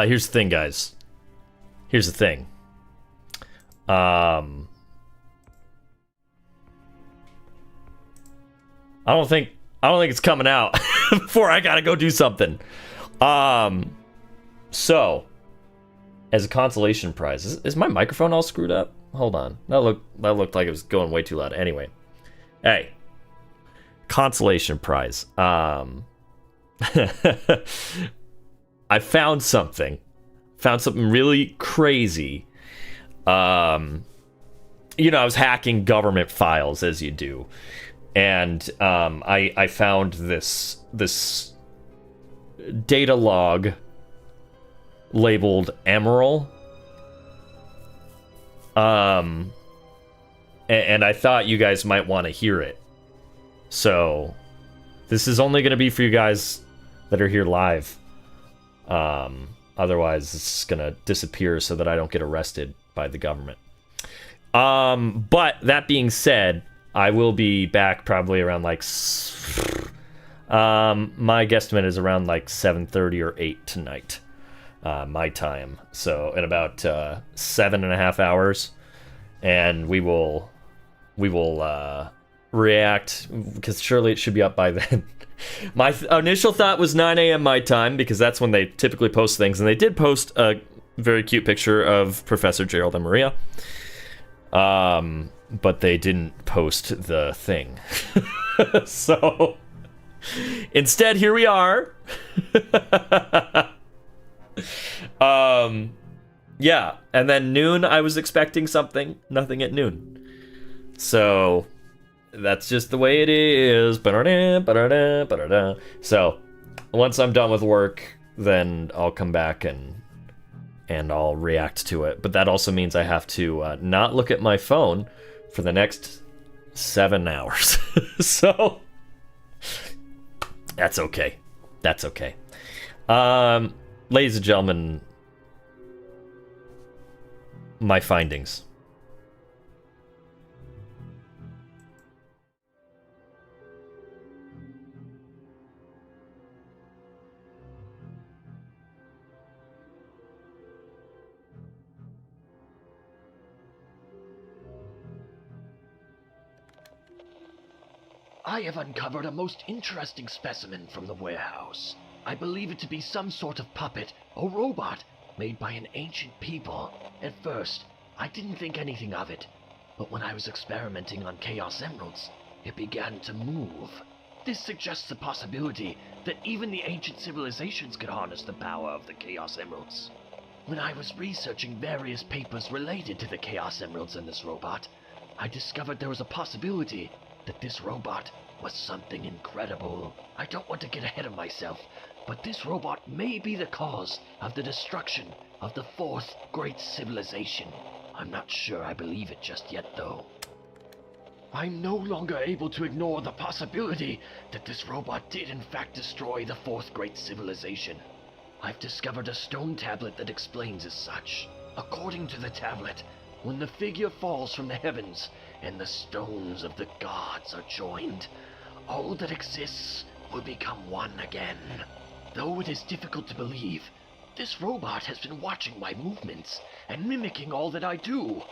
Here's the thing, guys. Here's the thing. I don't think it's coming out before I gotta go do something. So as a consolation prize, is my microphone all screwed up? Hold on. That looked like it was going way too loud. Anyway. Hey. Consolation prize. I found something. Found something really crazy. I was hacking government files as you do. And I found this data log labeled Emerald. And I thought you guys might want to hear it. So this is only going to be for you guys that are here live. Otherwise, it's going to disappear so that I don't get arrested by the government. But that being said, I will be back probably around like... my guesstimate is around like 7:30 or 8 tonight. My time. So in about 7.5 hours. And we will react, because surely it should be up by then. My initial thought was 9 a.m. my time, because that's when they typically post things, and they did post a very cute picture of Professor Gerald and Maria. But they didn't post the thing. So instead, here we are. Yeah, and then noon I was expecting something, nothing at noon. So that's just the way it is. So once I'm done with work, then I'll come back and I'll react to it. But that also means I have to not look at my phone for the next 7 hours. So that's okay. That's okay. Ladies and gentlemen, my findings. I have uncovered a most interesting specimen from the warehouse. I believe it to be some sort of puppet, a robot, made by an ancient people. At first, I didn't think anything of it, but when I was experimenting on Chaos Emeralds, it began to move. This suggests the possibility that even the ancient civilizations could harness the power of the Chaos Emeralds. When I was researching various papers related to the Chaos Emeralds and this robot, I discovered there was a possibility that this robot was something incredible. I don't want to get ahead of myself, but this robot may be the cause of the destruction of the fourth great civilization. I'm not sure I believe it just yet, though. I'm no longer able to ignore the possibility that this robot did in fact destroy the fourth great civilization. I've discovered a stone tablet that explains as such. According to the tablet, when the figure falls from the heavens and the stones of the gods are joined, all that exists will become one again. Though it is difficult to believe, this robot has been watching my movements and mimicking all that I do.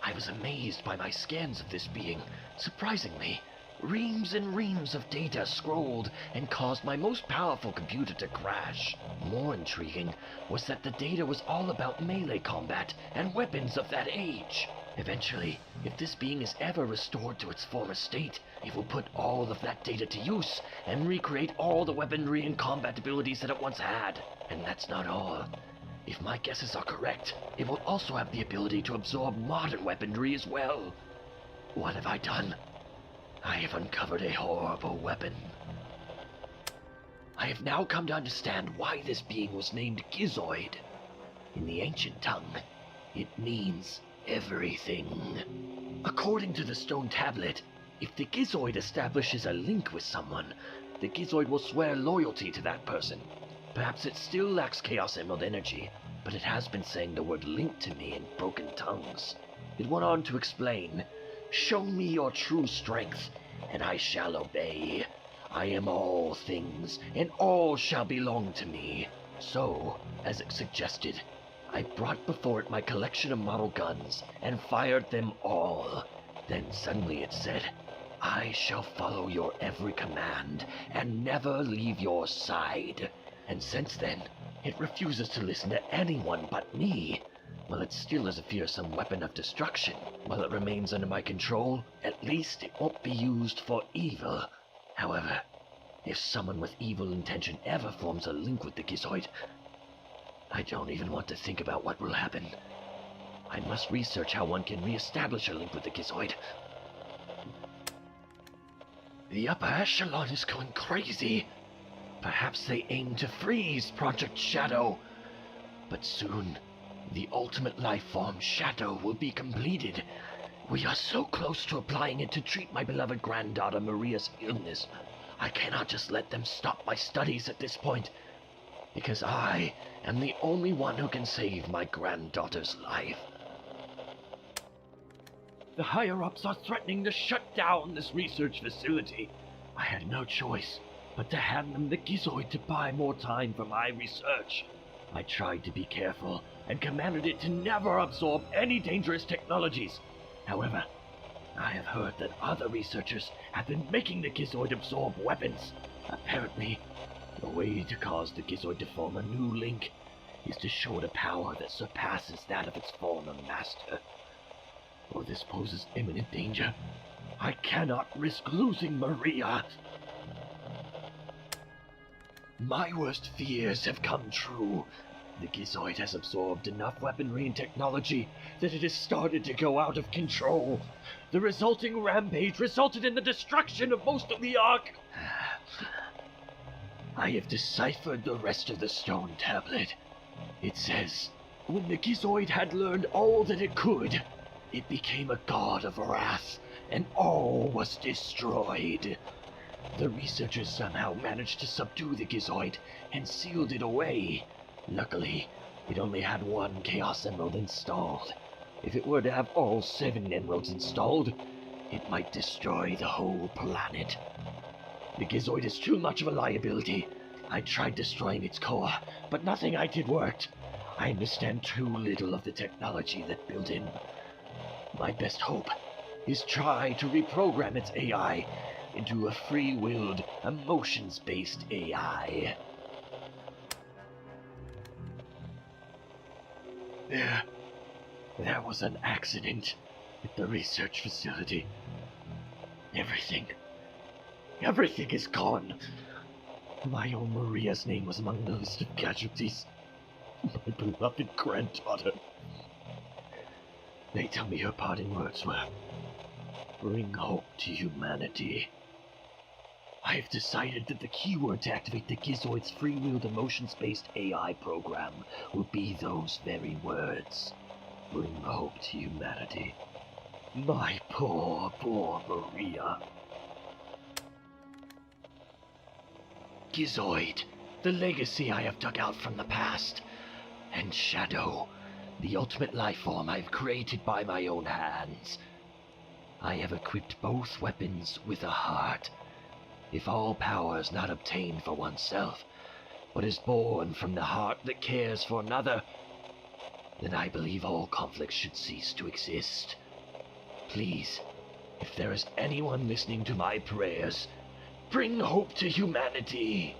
I was amazed by my scans of this being. Surprisingly, reams and reams of data scrolled and caused my most powerful computer to crash. More intriguing was that the data was all about melee combat and weapons of that age. Eventually, if this being is ever restored to its former state, it will put all of that data to use and recreate all the weaponry and combat abilities that it once had. And that's not all. If my guesses are correct, it will also have the ability to absorb modern weaponry as well. What have I done? I have uncovered a horrible weapon. I have now come to understand why this being was named Gizoid. In the ancient tongue, it means everything. According to the stone tablet, if the Gizoid establishes a link with someone, the Gizoid will swear loyalty to that person. Perhaps it still lacks Chaos Emerald energy, but it has been saying the word link to me in broken tongues. It went on to explain, "Show me your true strength, and I shall obey. I am all things, and all shall belong to me. So, as it suggested, I brought before it my collection of model guns and fired them all. Then suddenly it said, "I shall follow your every command and never leave your side." And since then, it refuses to listen to anyone but me. While it still is a fearsome weapon of destruction, while it remains under my control, at least it won't be used for evil. However, if someone with evil intention ever forms a link with the Gizoid, I don't even want to think about what will happen. I must research how one can re-establish a link with the Gizoid. The upper echelon is going crazy. Perhaps they aim to freeze Project Shadow. But soon, the ultimate life form, Shadow, will be completed. We are so close to applying it to treat my beloved granddaughter Maria's illness. I cannot just let them stop my studies at this point, because I am the only one who can save my granddaughter's life. The higher-ups are threatening to shut down this research facility. I had no choice but to hand them the Gizoid to buy more time for my research. I tried to be careful and commanded it to never absorb any dangerous technologies. However, I have heard that other researchers have been making the Gizoid absorb weapons. Apparently, the way to cause the Gizoid to form a new link is to show it a power that surpasses that of its former master. Though this poses imminent danger, I cannot risk losing Maria. My worst fears have come true. The Gizoid has absorbed enough weaponry and technology that it has started to go out of control. The resulting rampage resulted in the destruction of most of the Ark. I have deciphered the rest of the stone tablet. It says, when the Gizoid had learned all that it could, it became a god of wrath, and all was destroyed. The researchers somehow managed to subdue the Gizoid and sealed it away. Luckily, it only had one Chaos Emerald installed. If it were to have all 7 emeralds installed, it might destroy the whole planet. The Gizoid is too much of a liability. I tried destroying its core, but nothing I did worked. I understand too little of the technology that built in. My best hope is try to reprogram its AI into a free-willed, emotions-based AI. There was an accident at the research facility. Everything is gone. My own Maria's name was among the list of casualties. My beloved granddaughter. They tell me her parting words were, "Bring hope to humanity." I have decided that the keyword to activate the Gizoid's free-willed emotions-based AI program will be those very words. Bring hope to humanity. My poor Maria. Gizoid, the legacy I have dug out from the past. And Shadow, the ultimate life form I've created by my own hands. I have equipped both weapons with a heart. If all power is not obtained for oneself, but is born from the heart that cares for another, then I believe all conflicts should cease to exist. Please, if there is anyone listening to my prayers, bring hope to humanity.